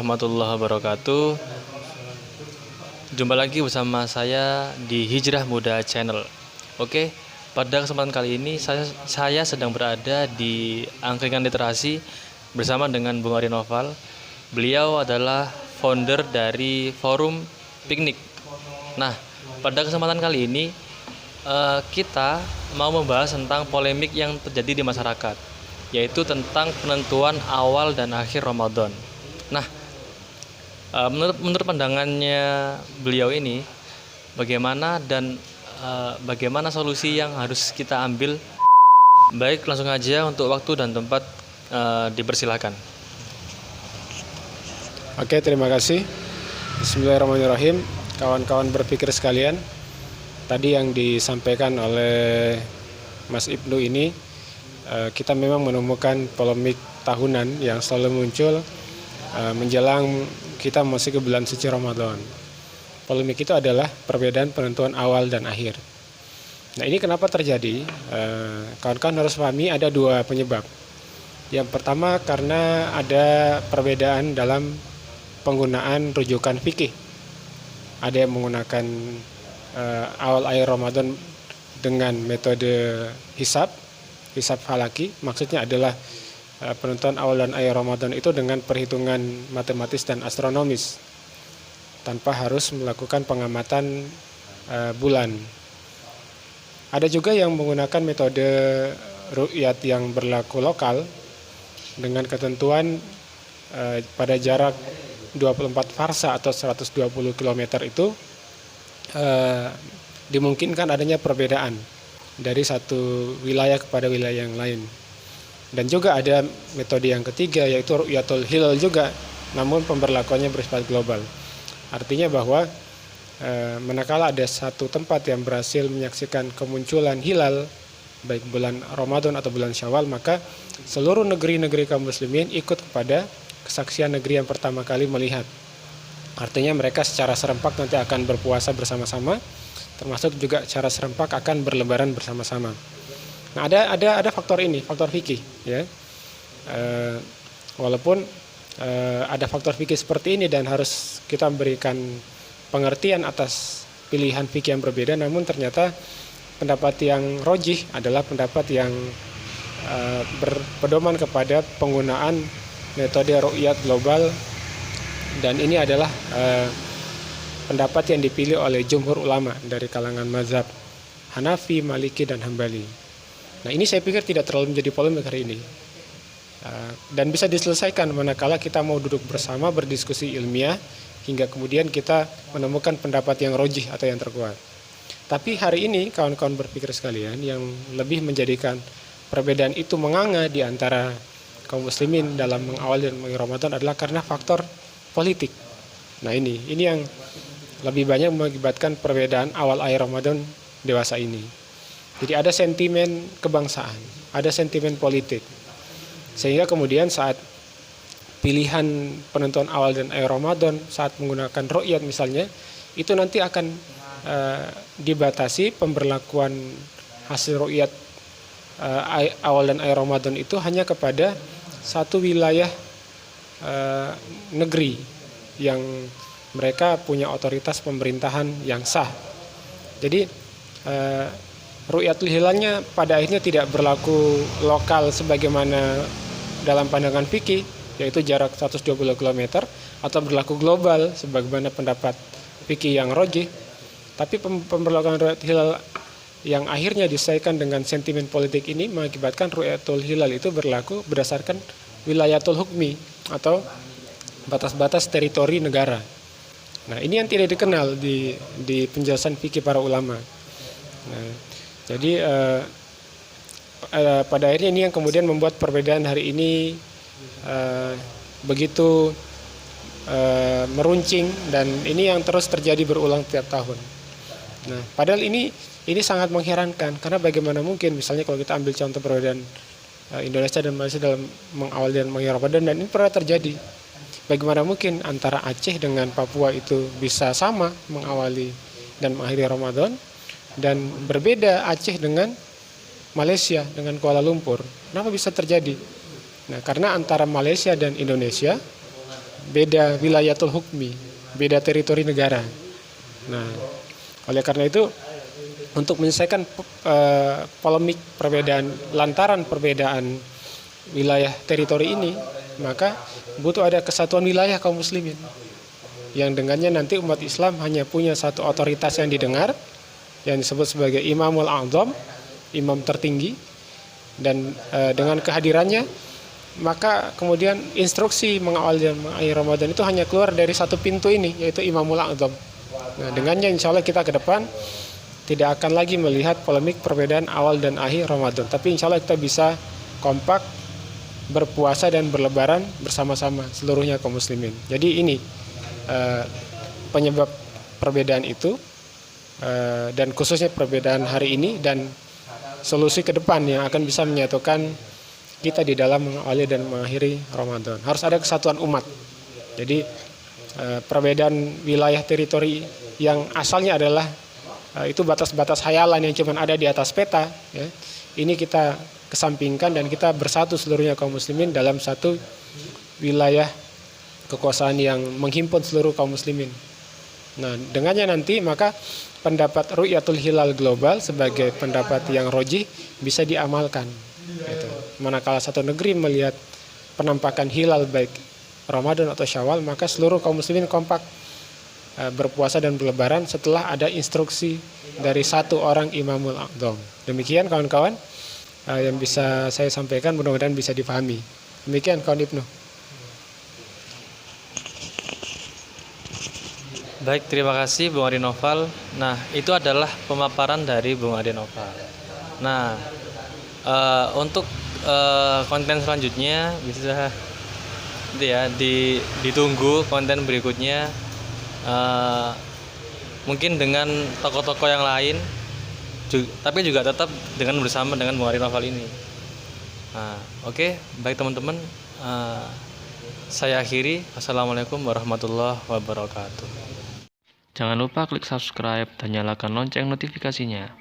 warahmatullahi wabarakatuh. Jumpa lagi bersama saya di Hijrah Muda Channel. Oke, pada kesempatan kali ini saya sedang berada di Angkringan Literasi bersama dengan Bung Ari Noval. Beliau adalah founder dari Forum Piknik. Nah, pada kesempatan kali ini kita mau membahas tentang polemik yang terjadi di masyarakat, yaitu tentang penentuan awal dan akhir Ramadan. Nah, menurut pandangannya beliau ini, bagaimana dan bagaimana solusi yang harus kita ambil? Baik, langsung aja untuk waktu dan tempat dipersilakan. Oke, terima kasih. Bismillahirrahmanirrahim. Kawan-kawan berpikir sekalian, tadi yang disampaikan oleh Mas Ibnu ini, kita memang menemukan polemik tahunan yang selalu muncul menjelang kita masuk ke bulan suci Ramadan. Polemik itu adalah perbedaan penentuan awal dan akhir. Nah, ini kenapa terjadi? Kawan-kawan harus pahami ada dua penyebab. Yang pertama karena ada perbedaan dalam penggunaan rujukan fikih. Ada yang menggunakan awal akhir Ramadan dengan metode hisab falaki. Maksudnya adalah penentuan awal dan akhir Ramadan itu dengan perhitungan matematis dan astronomis tanpa harus melakukan pengamatan bulan. Ada juga yang menggunakan metode ru'yat yang berlaku lokal dengan ketentuan pada jarak 24 farsa atau 120 km itu dimungkinkan adanya perbedaan dari satu wilayah kepada wilayah yang lain. Dan juga ada metode yang ketiga, yaitu ru'yatul hilal juga, namun pemberlakuannya bersifat global. Artinya bahwa manakala ada satu tempat yang berhasil menyaksikan kemunculan hilal, baik bulan Ramadan atau bulan Syawal, maka seluruh negeri-negeri kaum muslimin ikut kepada kesaksian negeri yang pertama kali melihat. Artinya mereka secara serempak nanti akan berpuasa bersama-sama, termasuk juga secara serempak akan berlebaran bersama-sama. Nah, ada faktor ini, faktor fikih, ya. Walaupun ada faktor fikih seperti ini dan harus kita berikan pengertian atas pilihan fikih yang berbeda, namun ternyata pendapat yang rojih adalah pendapat yang berpedoman kepada penggunaan metode ru'yat global, dan ini adalah pendapat yang dipilih oleh jumhur ulama dari kalangan mazhab Hanafi, Maliki, dan Hambali. Nah, ini saya pikir tidak terlalu menjadi polemik hari ini, dan bisa diselesaikan manakala kita mau duduk bersama berdiskusi ilmiah hingga kemudian kita menemukan pendapat yang rojih atau yang terkuat. Tapi hari ini kawan-kawan berpikir sekalian, yang lebih menjadikan perbedaan itu menganga di antara kaum muslimin dalam mengawali dan mengakhiri Ramadan adalah karena faktor politik. Nah, ini yang lebih banyak mengakibatkan perbedaan awal akhir Ramadan dewasa ini. Jadi ada sentimen kebangsaan, ada sentimen politik. Sehingga kemudian saat pilihan penentuan awal dan akhir Ramadan, saat menggunakan ru'yat misalnya, itu nanti akan dibatasi pemberlakuan hasil ru'yat awal dan akhir Ramadan itu hanya kepada satu wilayah negeri yang mereka punya otoritas pemerintahan yang sah. Jadi ru'yatul hilalnya pada akhirnya tidak berlaku lokal sebagaimana dalam pandangan fikih, yaitu jarak 120 km, atau berlaku global sebagaimana pendapat fikih yang rojih. Tapi pemberlakuan ru'yatul hilal yang akhirnya disesuaikan dengan sentimen politik ini mengakibatkan ru'yatul hilal itu berlaku berdasarkan wilayatul hukmi atau batas-batas teritori negara. Nah, ini yang tidak dikenal di penjelasan fikih para ulama. Nah, jadi pada akhirnya ini yang kemudian membuat perbedaan hari ini begitu meruncing, dan ini yang terus terjadi berulang tiap tahun. Nah, padahal ini sangat mengherankan, karena bagaimana mungkin misalnya kalau kita ambil contoh perbedaan Indonesia dan Malaysia dalam mengawali dan mengakhiri Ramadan, dan ini pernah terjadi. Bagaimana mungkin antara Aceh dengan Papua itu bisa sama mengawali dan mengakhiri Ramadan, dan berbeda Aceh dengan Malaysia dengan Kuala Lumpur? Kenapa bisa terjadi? Nah, karena antara Malaysia dan Indonesia beda wilayatul hukmi, beda teritori negara. Nah, oleh karena itu untuk menyelesaikan polemik lantaran perbedaan wilayah teritori ini, maka butuh ada kesatuan wilayah kaum muslimin, yang dengannya nanti umat Islam hanya punya satu otoritas yang didengar, yang disebut sebagai Imamul A'zam, imam tertinggi, dan dengan kehadirannya maka kemudian instruksi mengawal dan mengakhiri Ramadan itu hanya keluar dari satu pintu ini, yaitu Imamul A'zam. Nah, dengannya insya Allah kita ke depan tidak akan lagi melihat polemik perbedaan awal dan akhir Ramadan, tapi insya Allah kita bisa kompak berpuasa dan berlebaran bersama-sama seluruhnya kaum muslimin. Jadi ini penyebab perbedaan itu, dan khususnya perbedaan hari ini dan solusi ke depan yang akan bisa menyatukan kita di dalam mengawali dan mengakhiri Ramadan. Harus ada kesatuan umat. Jadi perbedaan wilayah teritori yang asalnya adalah itu batas-batas hayalan yang cuma ada di atas peta, ya. Ini kita kesampingkan dan kita bersatu seluruhnya kaum muslimin dalam satu wilayah kekuasaan yang menghimpun seluruh kaum muslimin. Nah, dengannya nanti maka pendapat Ru'yatul Hilal global sebagai pendapat yang rojih bisa diamalkan. Gitu. Manakala satu negeri melihat penampakan hilal baik Ramadan atau Syawal, maka seluruh kaum muslimin kompak berpuasa dan berlebaran setelah ada instruksi dari satu orang Imamul A'zam. Demikian kawan-kawan yang bisa saya sampaikan, mudah-mudahan bisa dipahami. Demikian kawan Ibnu. Baik, terima kasih Bung Adi Noval. Nah, itu adalah pemaparan dari Bung Adi Noval. Nah, untuk konten selanjutnya bisa ya ditunggu konten berikutnya, mungkin dengan tokoh-tokoh yang lain, tapi juga tetap bersama dengan Bung Adi Noval ini. Nah, oke, baik teman-teman, saya akhiri. Assalamualaikum warahmatullahi wabarakatuh. Jangan lupa klik subscribe dan nyalakan lonceng notifikasinya.